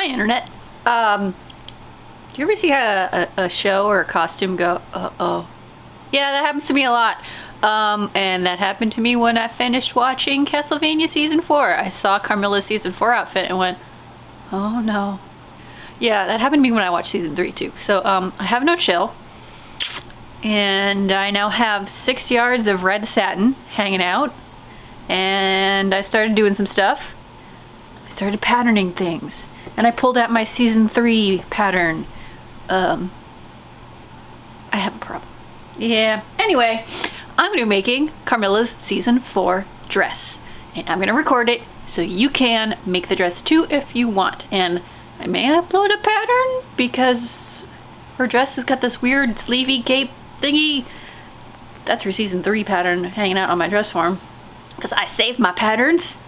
Hi, Internet. Do you ever see a show or a costume go, uh-oh? Yeah, that happens to me a lot. And that happened to me when I finished watching Castlevania Season 4. I saw Carmilla's Season 4 outfit and went, oh no. Yeah, that happened to me when I watched Season 3 too. So, I have no chill. And I now have 6 yards of red satin hanging out. And I started doing some stuff. I started patterning things. And I pulled out my Season 3 pattern. I have a problem. Yeah, anyway, I'm gonna be making Carmilla's Season 4 dress. And I'm gonna record it so you can make the dress too if you want. And I may upload a pattern because her dress has got this weird sleevey cape thingy. That's her Season 3 pattern hanging out on my dress form because I saved my patterns.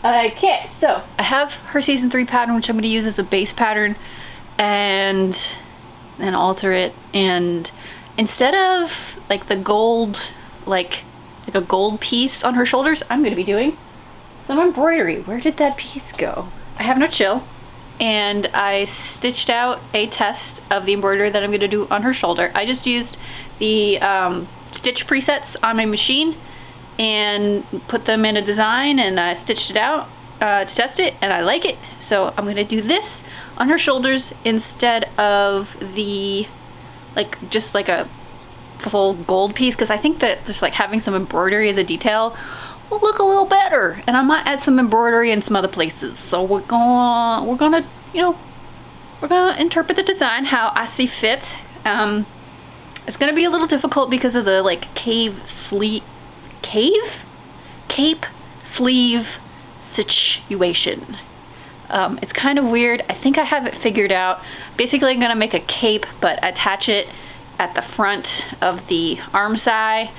Okay, so I have her Season 3 pattern, which I'm going to use as a base pattern and then alter it. And instead of like the gold, like a gold piece on her shoulders, I'm going to be doing some embroidery. Where did that piece go? I have no chill. And I stitched out a test of the embroidery that I'm going to do on her shoulder. I just used the stitch presets on my machine and put them in a design, and I stitched it out to test it, and I like it. So I'm going to do this on her shoulders instead of the just like a full gold piece, because I think that just like having some embroidery as a detail will look a little better, and I might add some embroidery in some other places. So we're gonna interpret the design how I see fit. It's gonna be a little difficult because of the like cape sleeve situation. It's kind of weird. I think I have it figured out. Basically, I'm gonna make a cape but attach it at the front of the arm side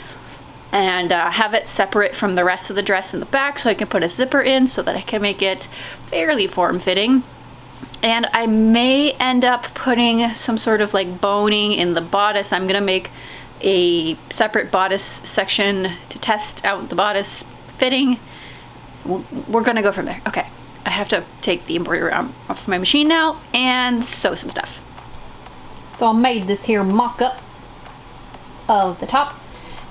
and have it separate from the rest of the dress in the back so I can put a zipper in so that I can make it fairly form-fitting. And I may end up putting some sort of like boning in the bodice. I'm gonna make a separate bodice section to test out the bodice fitting. We're gonna go from there. Okay, I have to take the embroidery off my machine now and sew some stuff. So I made this here mock-up of the top.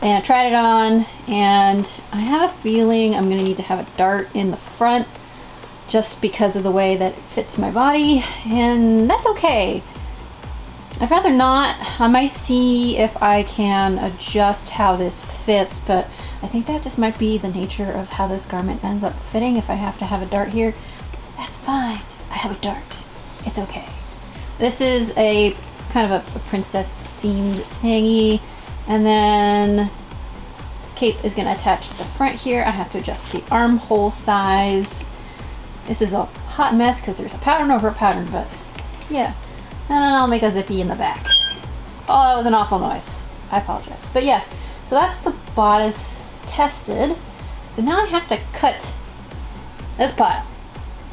And I tried it on, and I have a feeling I'm going to need to have a dart in the front just because of the way that it fits my body, and that's okay. I'd rather not. I might see if I can adjust how this fits, but I think that just might be the nature of how this garment ends up fitting. If I have to have a dart here, that's fine. I have a dart. It's okay. This is a kind of a princess seamed thingy. And then cape is going to attach to the front here. I have to adjust the armhole size. This is a hot mess because there's a pattern over a pattern, but yeah. And then I'll make a zippy in the back. Oh, that was an awful noise. I apologize. But yeah, so that's the bodice tested. So now I have to cut this pile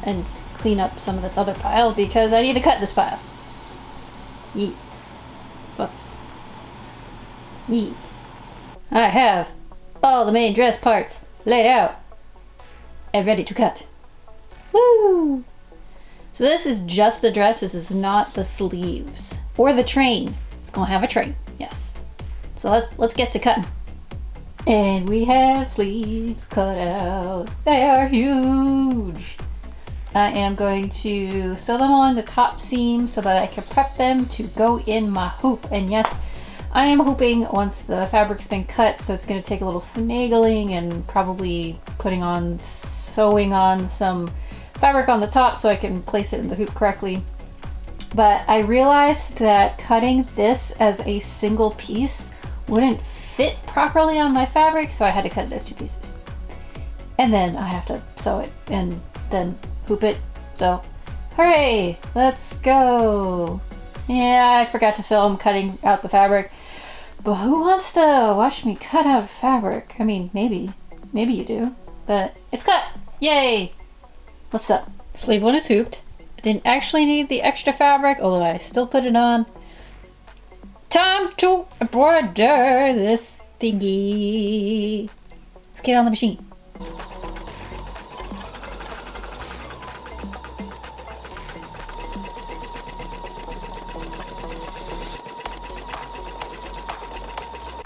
and clean up some of this other pile because I need to cut this pile. Yeet. Focus. Yeet. I have all the main dress parts laid out and ready to cut. Woo! So this is just the dress. This is not the sleeves or the train. It's gonna have a train, yes. So let's get to cutting. And we have sleeves cut out. They are huge. I am going to sew them on the top seam so that I can prep them to go in my hoop. And yes, I am hooping once the fabric's been cut, so it's going to take a little finagling and probably sewing on some fabric on the top so I can place it in the hoop correctly. But I realized that cutting this as a single piece wouldn't fit properly on my fabric, so I had to cut it as 2 pieces. And then I have to sew it and then hoop it. So, hooray! Let's go! Yeah, I forgot to film cutting out the fabric. But who wants to watch me cut out fabric? I mean, maybe you do, but it's cut. Yay! Let's sew. Sleeve 1 is hooped. I didn't actually need the extra fabric, although I still put it on. Time to embroider this thingy. Let's get on the machine.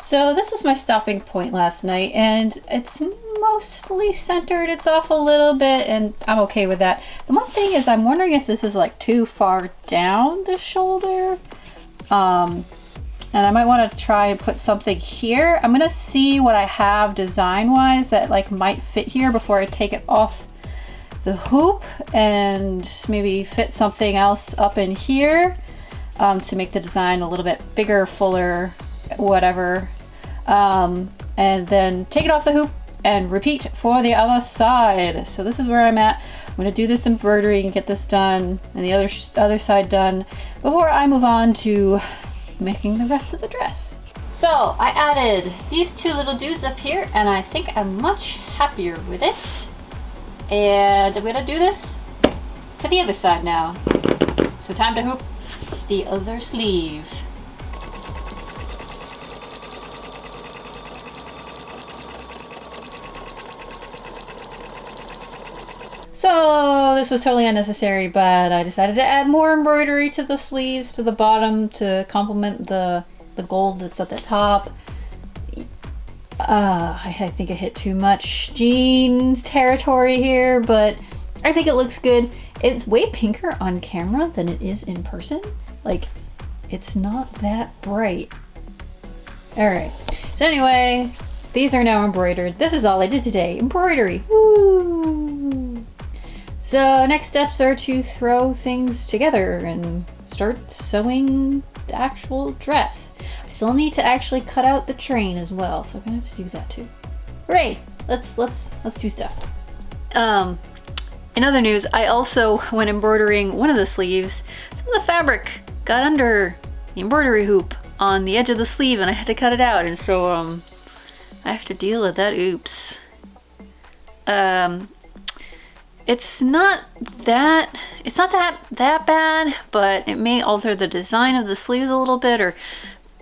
So this was my stopping point last night, and it's mostly centered. It's off a little bit, and I'm okay with that. The one thing is I'm wondering if this is like too far down the shoulder. And I might want to try and put something here. I'm gonna see what I have design-wise that like might fit here before I take it off the hoop, and maybe fit something else up in here to make the design a little bit bigger, fuller, whatever. And then take it off the hoop and repeat for the other side. So this is where I'm at. I'm gonna do this embroidery and get this done and the other side done before I move on to making the rest of the dress. So I added these two little dudes up here, and I think I'm much happier with it. And I'm gonna do this to the other side now. So time to hoop the other sleeve. So this was totally unnecessary, but I decided to add more embroidery to the sleeves, to the bottom, to complement the gold that's at the top. I think I hit too much jeans territory here, but I think it looks good. It's way pinker on camera than it is in person. Like, it's not that bright. All right, so anyway, these are now embroidered. This is all I did today, embroidery, woo! So next steps are to throw things together and start sewing the actual dress. I still need to actually cut out the train as well, so I'm gonna have to do that too. Hooray! Let's do stuff. In other news, I also, when embroidering one of the sleeves, some of the fabric got under the embroidery hoop on the edge of the sleeve, and I had to cut it out, and so I have to deal with that. Oops. It's not that bad, but it may alter the design of the sleeves a little bit, or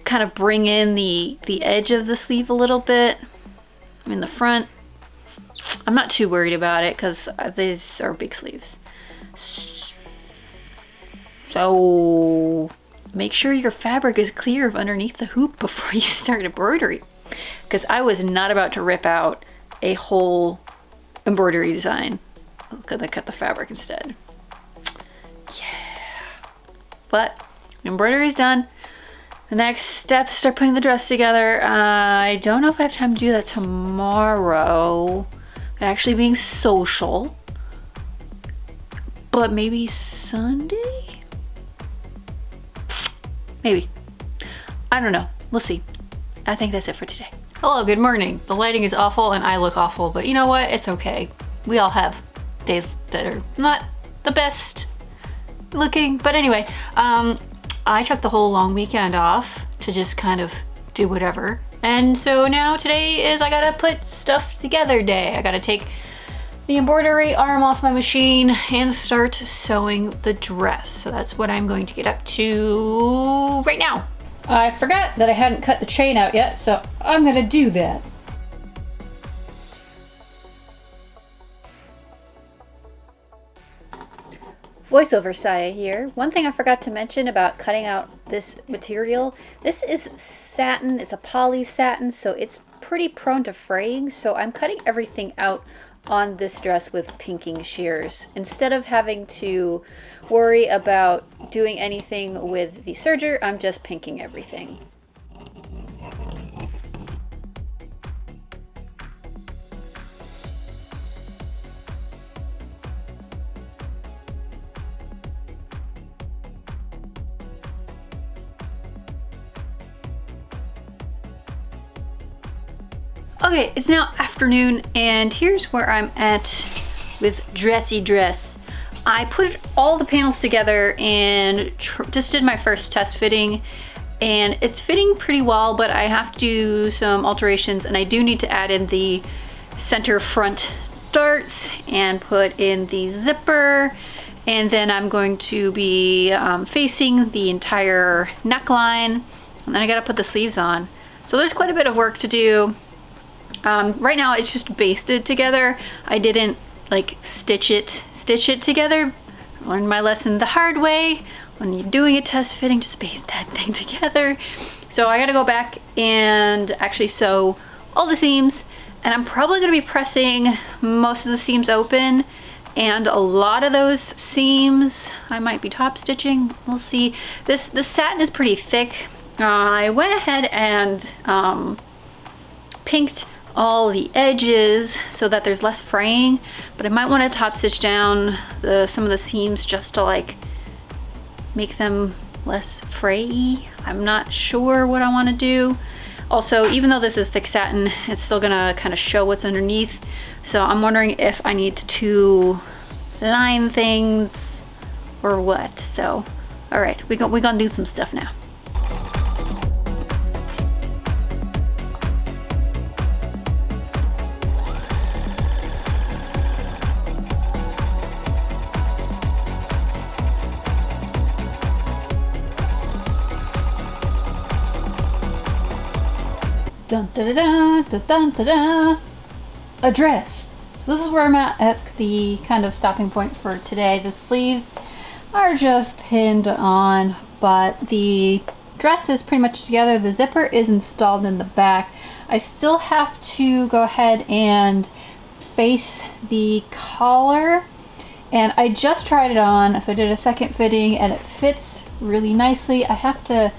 kind of bring in the edge of the sleeve a little bit in the front. I'm not too worried about it because these are big sleeves. So make sure your fabric is clear of underneath the hoop before you start embroidery, because I was not about to rip out a whole embroidery design. Gonna cut the fabric instead. Yeah. But embroidery's done. The next step, start putting the dress together. I don't know if I have time to do that tomorrow. Actually being social. But maybe Sunday? Maybe. I don't know. We'll see. I think that's it for today. Hello, good morning. The lighting is awful and I look awful, but you know what? It's okay. We all have days that are not the best looking, but anyway, I took the whole long weekend off to just kind of do whatever, and so now today is I gotta put stuff together day. I gotta take the embroidery arm off my machine and start sewing the dress. So that's what I'm going to get up to right now. I forgot that I hadn't cut the chain out yet, so I'm gonna do that. Voiceover Saya here. One thing I forgot to mention about cutting out this material, this is satin, it's a poly satin, so it's pretty prone to fraying, so I'm cutting everything out on this dress with pinking shears. Instead of having to worry about doing anything with the serger, I'm just pinking everything. Okay, it's now afternoon, and here's where I'm at with dressy dress. I put all the panels together and just did my first test fitting, and it's fitting pretty well, but I have to do some alterations, and I do need to add in the center front darts and put in the zipper, and then I'm going to be facing the entire neckline, and then I gotta put the sleeves on. So there's quite a bit of work to do. Right now it's just basted together. I didn't like stitch it together I learned my lesson the hard way. When you're doing a test fitting, just paste that thing together. So I gotta go back and actually sew all the seams, and I'm probably gonna be pressing most of the seams open, and a lot of those seams I might be top stitching. We'll see. This satin is pretty thick. I went ahead and pinked all the edges so that there's less fraying, but I might want to top stitch down some of the seams just to like make them less frayy. I'm not sure what I want to do. Also, even though this is thick satin, it's still gonna kind of show what's underneath. So I'm wondering if I need to line things or what. So, all right, we're gonna do some stuff now. Dun, da, da, da, da, dun, da, da. A dress. So this is where I'm at the kind of stopping point for today. The sleeves are just pinned on, but the dress is pretty much together. The zipper is installed in the back. I still have to go ahead and face the collar, and I just tried it on, so I did a second fitting and it fits really nicely. I have to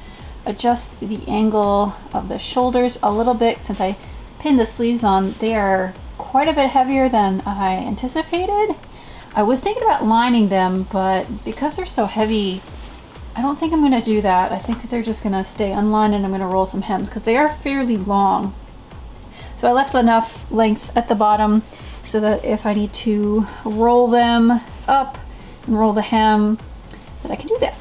adjust the angle of the shoulders a little bit since I pinned the sleeves on. They are quite a bit heavier than I anticipated. I was thinking about lining them, but because they're so heavy, I don't think I'm gonna do that. I think that they're just gonna stay unlined, and I'm gonna roll some hems because they are fairly long. So I left enough length at the bottom so that if I need to roll them up and roll the hem, that I can do that.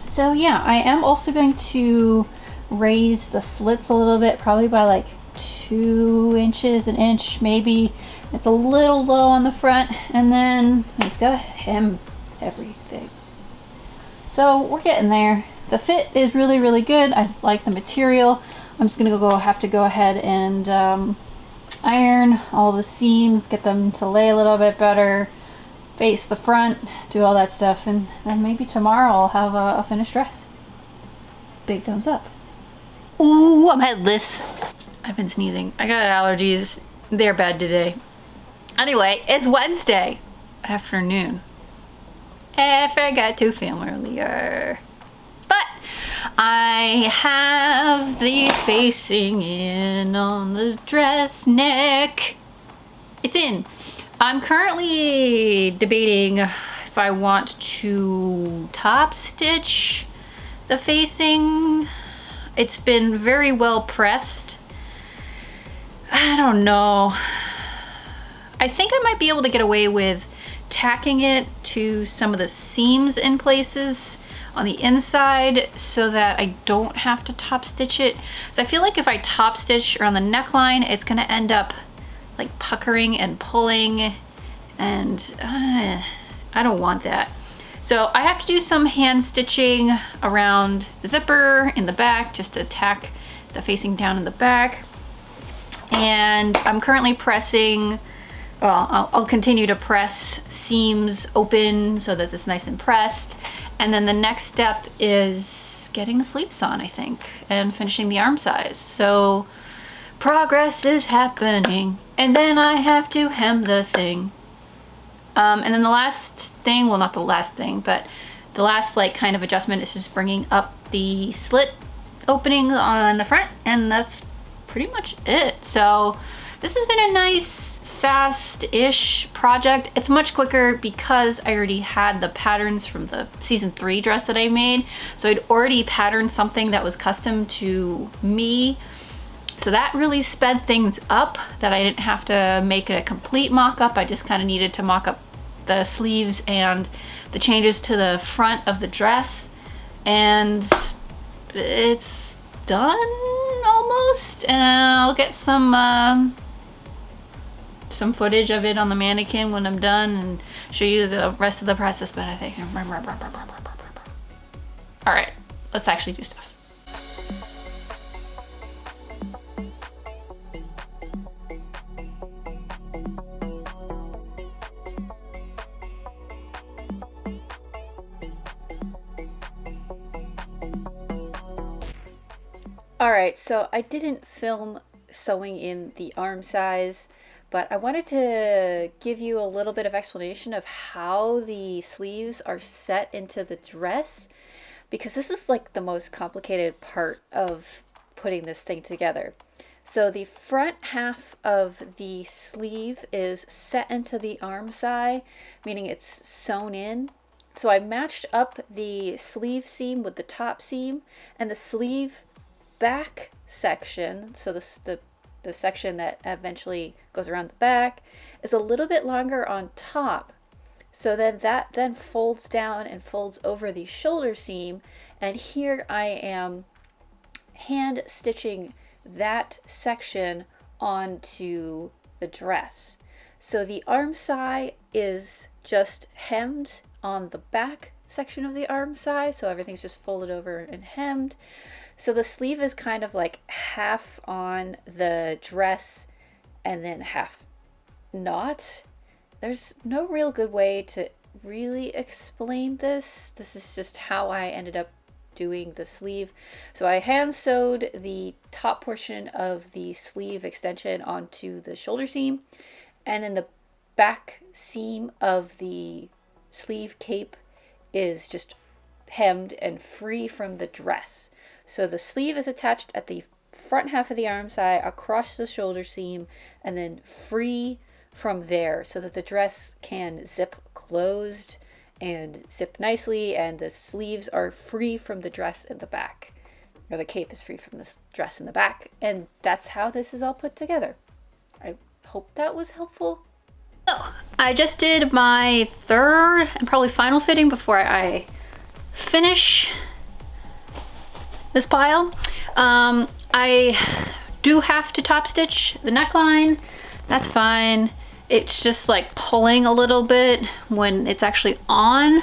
So yeah, I am also going to raise the slits a little bit, probably by like 2 inches, an inch maybe. It's a little low on the front, and then I just gotta hem everything. So we're getting there. The fit is really, really good. I like the material. I'm just gonna have to go ahead and iron all the seams, get them to lay a little bit better, face the front, do all that stuff, and then maybe tomorrow I'll have a finished dress. Big thumbs up. Ooh, I'm headless. I've been sneezing. I got allergies. They're bad today. Anyway, it's Wednesday afternoon. I forgot to film earlier. But I have the facing in on the dress neck. It's in. I'm currently debating if I want to top stitch the facing. It's been very well pressed. I don't know. I think I might be able to get away with tacking it to some of the seams in places on the inside so that I don't have to top stitch it. So I feel like if I top stitch around the neckline, it's gonna end up like puckering and pulling, and I don't want that. So I have to do some hand stitching around the zipper in the back just to tack the facing down in the back. And I'm currently pressing, well, I'll continue to press seams open so that it's nice and pressed. And then the next step is getting the sleeves on, I think, and finishing the arm size. So progress is happening. And then I have to hem the thing. And then the last thing, well, not the last thing, but the last like kind of adjustment is just bringing up the slit opening on the front, and that's pretty much it. So this has been a nice, fast-ish project. It's much quicker because I already had the patterns from the season 3 dress that I made. So I'd already patterned something that was custom to me. So that really sped things up, that I didn't have to make a complete mock-up. I just kind of needed to mock up the sleeves and the changes to the front of the dress. And it's done almost. And I'll get some footage of it on the mannequin when I'm done and show you the rest of the process. But I think, all right, let's actually do stuff. Alright, so I didn't film sewing in the arm size, but I wanted to give you a little bit of explanation of how the sleeves are set into the dress, because this is like the most complicated part of putting this thing together. So the front half of the sleeve is set into the arm side, meaning it's sewn in. So I matched up the sleeve seam with the top seam, and the sleeve back section, so the section that eventually goes around the back, is a little bit longer on top. So then that then folds down and folds over the shoulder seam, and here I am hand stitching that section onto the dress. So the arm side is just hemmed on the back section of the arm side, so everything's just folded over and hemmed. So the sleeve is kind of like half on the dress and then half not. There's no real good way to really explain this. This is just how I ended up doing the sleeve. So I hand sewed the top portion of the sleeve extension onto the shoulder seam, and then the back seam of the sleeve cape is just hemmed and free from the dress. So the sleeve is attached at the front half of the arm side across the shoulder seam and then free from there, so that the dress can zip closed and zip nicely, and the sleeves are free from the dress in the back, or the cape is free from the dress in the back. And that's how this is all put together. I hope that was helpful. So I just did my third and probably final fitting before I finish this pile. I do have to top stitch the neckline. That's fine. It's just like pulling a little bit when it's actually on.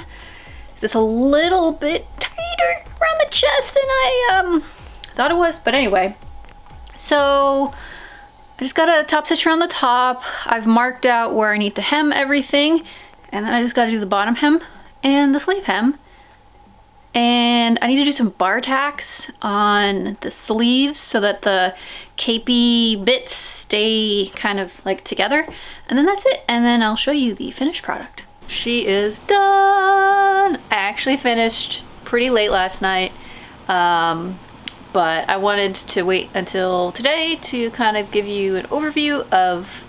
It's a little bit tighter around the chest than I thought it was, but anyway. So I just gotta top stitch around the top. I've marked out where I need to hem everything, and then I just gotta do the bottom hem and the sleeve hem. And I need to do some bar tacks on the sleeves so that the capey bits stay kind of like together. And then that's it. And then I'll show you the finished product. She is done. I actually finished pretty late last night. But I wanted to wait until today to kind of give you an overview of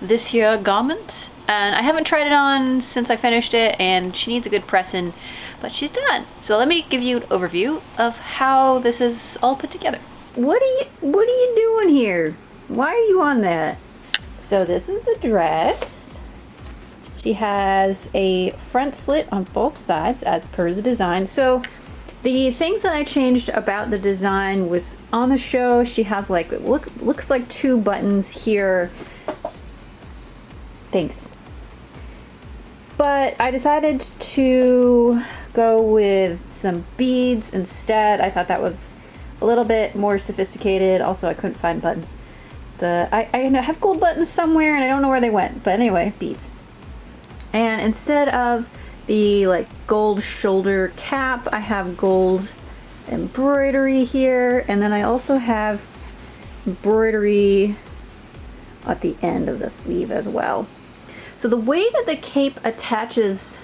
this here garment. And I haven't tried it on since I finished it, and she needs a good pressing, but she's done. So let me give you an overview of how this is all put together. What are you doing here? Why are you on that? So this is the dress. She has a front slit on both sides as per the design. So the things that I changed about the design was on the show. She has like, it looks like 2 buttons here. Thanks. But I decided to go with some beads instead. I thought that was a little bit more sophisticated. Also, I couldn't find buttons. I have gold buttons somewhere and I don't know where they went. But anyway, beads. And instead of the like gold shoulder cap, I have gold embroidery here. And then I also have embroidery at the end of the sleeve as well. So the way that the cape attaches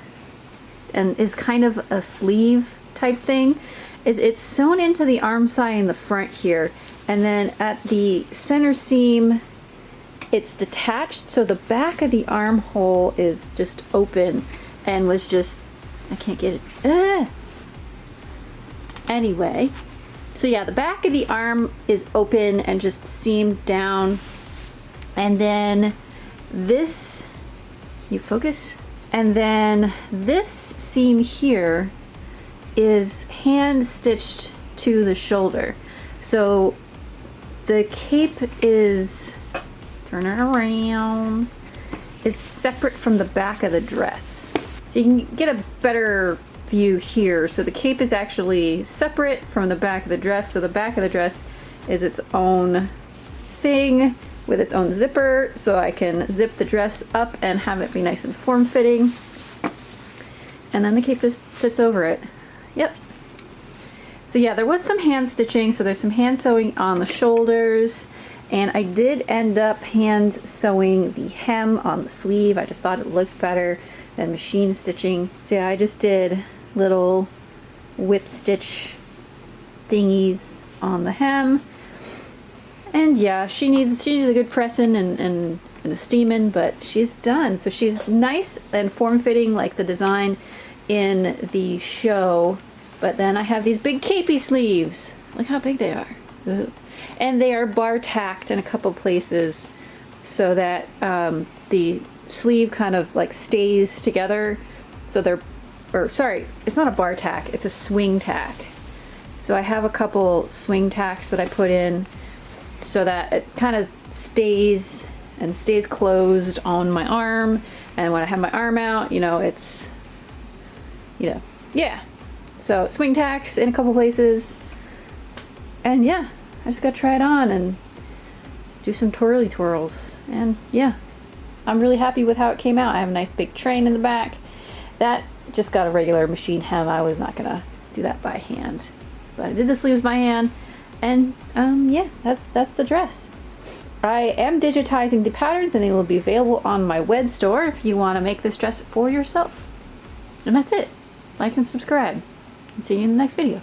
and is kind of a sleeve type thing is it's sewn into the arm side in the front here, and then at the center seam it's detached, so the back of the armhole is just open and was just, I can't get it. Anyway, so yeah, the back of the arm is open and just seamed down, and then this, you focus, and then this seam here is hand stitched to the shoulder. So the cape is, turn it around, is separate from the back of the dress. So you can get a better view here. So the cape is actually separate from the back of the dress. So the back of the dress is its own thing with its own zipper, so I can zip the dress up and have it be nice and form-fitting. And then the cape just sits over it. Yep. So yeah, there was some hand stitching. So there's some hand sewing on the shoulders. And I did end up hand sewing the hem on the sleeve. I just thought it looked better than machine stitching. So yeah, I just did little whip stitch thingies on the hem. And yeah, she needs a good pressing and a steaming, but she's done. So she's nice and form-fitting like the design in the show. But then I have these big capey sleeves. Look how big they are. Ugh. And they are bar tacked in a couple places so that the sleeve kind of like stays together. So they're, or sorry, it's not a bar tack, it's a swing tack. So I have a couple swing tacks that I put in so that it kind of stays closed on my arm. And when I have my arm out, you know, it's, you know, yeah. So swing tacks in a couple places. And yeah, I just gotta try it on and do some twirly twirls. And yeah, I'm really happy with how it came out. I have a nice big train in the back. That just got a regular machine hem. I was not gonna do that by hand. But I did the sleeves by hand. And yeah, that's the dress. I am digitizing the patterns and they will be available on my web store if you want to make this dress for yourself. And that's it. Like and subscribe. And see you in the next video.